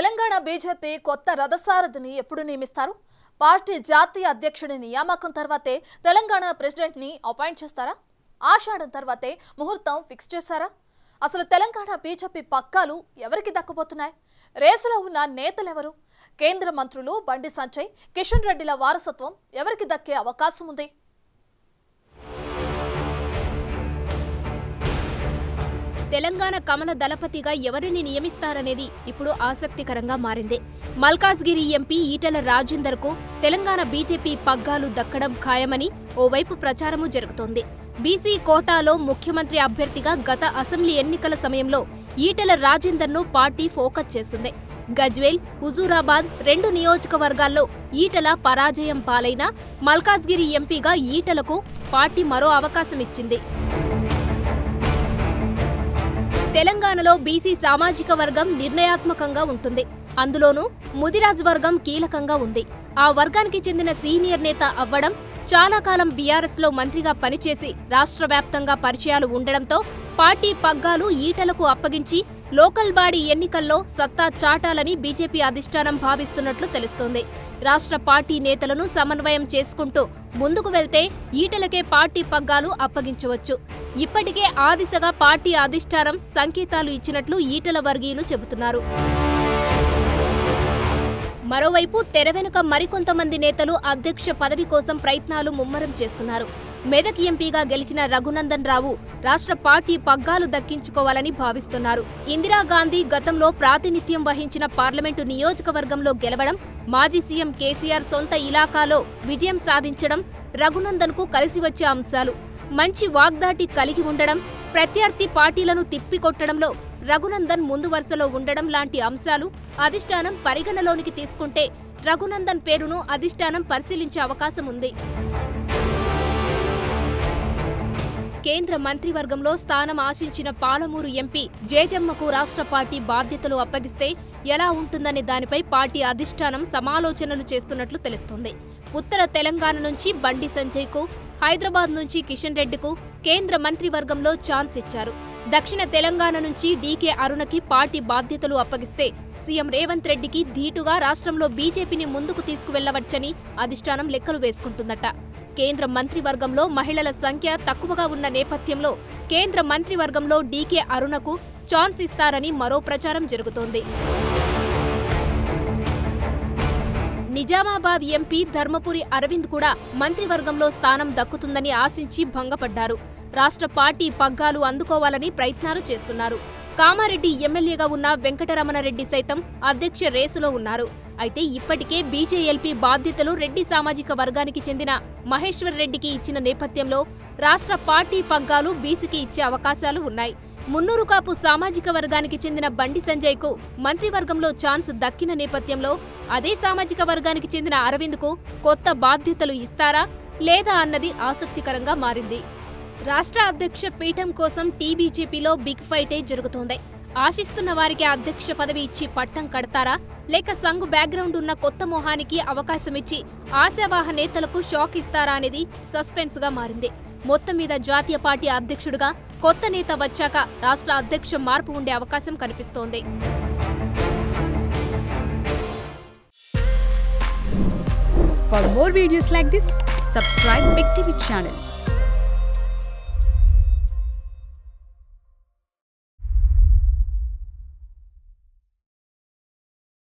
Telangana BJP కొత్త రథసారథిని ఎప్పుడు నియమిస్తారు? పార్టీ జాతీయ అధ్యక్షుడి నియామకం తర్వాతే తెలంగాణ ప్రెసిడెంట్ ని అపాయింట్ చేస్తారా? ఆషాఢం తర్వాతే ముహూర్తం ఫిక్స్ చేశారా? అసలు తెలంగాణ బీజేపీ పక్కాలు ఎవరికి దక్కబోతున్నాయి? రేసులో ఉన్న నేతలెవరు? కేంద్ర మంత్రులు బండి సంజయ్, కిషన్ రెడ్డిల వారసత్వం ఎవరికి దక్కే అవకాశం ఉంది? తెలంగాణ కమల దళపతిగా ఎవరిని నియమిస్తారనేది ఇప్పుడు ఆసక్తికరంగా మారింది. మల్కాజ్గిరి ఎంపీ ఈటెల రాజేందర్కు తెలంగాణ బీజేపీ పగ్గాలు దక్కడం ఖాయమని ఓవైపు ప్రచారము జరుగుతోంది. బీసీ కోటాలో ముఖ్యమంత్రి అభ్యర్థిగా గత అసెంబ్లీ ఎన్నికల సమయంలో ఈటెల రాజేందర్ను పార్టీ ఫోకస్ చేసింది. గజ్వేల్, హుజూరాబాద్ రెండు నియోజకవర్గాల్లో ఈటెల పరాజయం పాలైన మల్కాజ్గిరి ఎంపీగా ఈటెలకు పార్టీ మరో అవకాశం ఇచ్చింది. తెలంగాణలో బీసీ సామాజిక వర్గం నిర్ణయాత్మకంగా ఉంటుంది. అందులోనూ ముదిరాజ్ వర్గం కీలకంగా ఉంది. ఆ వర్గానికి చెందిన సీనియర్ నేత అవ్వడం, చాలా కాలం బీఆర్ఎస్లో మంత్రిగా పనిచేసి రాష్ట్ర వ్యాప్తంగా పరిచయాలు ఉండడంతో పార్టీ పగ్గాలు ఈటెలకు అప్పగించి లోకల్ బాడీ ఎన్నికల్లో సత్తా చాటాలని బీజేపీ అధిష్టానం భావిస్తున్నట్లు తెలుస్తోంది. రాష్ట్ర పార్టీ నేతలను సమన్వయం చేసుకుంటూ ముందుకు వెళ్తే ఈటెలకే పార్టీ పగ్గాలు అప్పగించవచ్చు. ఇప్పటికే ఆ దిశగా పార్టీ అధిష్టానం సంకేతాలు ఇచ్చినట్లు ఈటెల వర్గీయులు చెబుతున్నారు. మరోవైపు తెర వెనుక మరికొంతమంది నేతలు అధ్యక్ష పదవి కోసం ప్రయత్నాలు ముమ్మరం చేస్తున్నారు. మెదక్ ఎంపీగా గెలిచిన రఘునందన్ రావు రాష్ట్ర పార్టీ పగ్గాలు దక్కించుకోవాలని భావిస్తున్నారు. ఇందిరాగాంధీ గతంలో ప్రాతినిధ్యం వహించిన పార్లమెంటు నియోజకవర్గంలో గెలవడం, మాజీ సీఎం కేసీఆర్ సొంత ఇలాకాలో విజయం సాధించడం రఘునందన్కు కలిసి వచ్చే అంశాలు. మంచి వాగ్దాటి కలిగి ఉండడం, ప్రత్యర్థి పార్టీలను తిప్పికొట్టడంలో రఘునందన్ ముందు వరుసలో ఉండడం లాంటి అంశాలు అధిష్టానం పరిగణలోనికి తీసుకుంటే రఘునందన్ పేరును అధిష్టానం పరిశీలించే అవకాశం ఉంది. కేంద్ర మంత్రివర్గంలో స్థానం ఆశించిన పాలమూరు ఎంపీ జేజమ్మకు రాష్ట్ర పార్టీ బాధ్యతలు అప్పగిస్తే ఎలా ఉంటుందనే దానిపై పార్టీ అధిష్టానం సమాలోచనలు చేస్తున్నట్లు తెలుస్తోంది. ఉత్తర తెలంగాణ నుంచి బండి సంజయ్కు, హైదరాబాద్ నుంచి కిషన్ రెడ్డికు కేంద్ర మంత్రివర్గంలో ఛాన్స్ ఇచ్చారు. దక్షిణ తెలంగాణ నుంచి డీకే అరుణకి పార్టీ బాధ్యతలు అప్పగిస్తే సీఎం రేవంత్ రెడ్డికి ధీటుగా రాష్ట్రంలో బీజేపీని ముందుకు తీసుకువెళ్లవచ్చని అధిష్టానం లెక్కలు వేసుకుంటుందట. కేంద్ర మంత్రివర్గంలో మహిళల సంఖ్య తక్కువగా ఉన్న నేపథ్యంలో కేంద్ర మంత్రివర్గంలో డీకే అరుణకు ఛాన్స్ ఇస్తారని మరో ప్రచారం జరుగుతోంది. నిజామాబాద్ ఎంపీ ధర్మపురి అరవింద్ కూడా మంత్రివర్గంలో స్థానం దక్కుతుందని ఆశించి భంగపడ్డారు. రాష్ట్ర పార్టీ పగ్గాలు అందుకోవాలని ప్రయత్నాలు చేస్తున్నారు. కామారెడ్డి ఎమ్మెల్యేగా ఉన్న వెంకటరమణరెడ్డి సైతం అధ్యక్ష రేసులో ఉన్నారు. అయితే ఇప్పటికే బీజేఎల్పీ బాధ్యతలు రెడ్డి సామాజిక వర్గానికి చెందిన మహేశ్వర్ రెడ్డికి ఇచ్చిన నేపథ్యంలో రాష్ట్ర పార్టీ పగ్గాలు బీసీకి ఇచ్చే అవకాశాలు ఉన్నాయి. మున్నూరు కాపు సామాజిక వర్గానికి చెందిన బండి సంజయ్కు మంత్రివర్గంలో ఛాన్స్ దక్కిన నేపథ్యంలో అదే సామాజిక వర్గానికి చెందిన అరవింద్కు కొత్త బాధ్యతలు ఇస్తారా లేదా అన్నది ఆసక్తికరంగా మారింది. రాష్ట్ర అధ్యక్ష పీఠం కోసం టీబీజేపీలో బిగ్ ఫైటే జరుగుతోంది. ఆశిస్తున్న వారికి అధ్యక్ష పదవి ఇచ్చి పట్టం కడతారా, లేక సంఘు బ్యాక్గ్రౌండ్ ఉన్న కొత్త మొహానికి అవకాశమిచ్చి ఆశావాహ నేతలకు షాక్ ఇస్తారా అనేది సస్పెన్స్ గా మారింది. మొత్తం మీద జాతీయ పార్టీ అధ్యక్షుడిగా కొత్త నేత వచ్చాక రాష్ట్ర అధ్యక్ష మార్పు ఉండే అవకాశం కనిపిస్తోంది. For more videos like this, subscribe Big TV channel.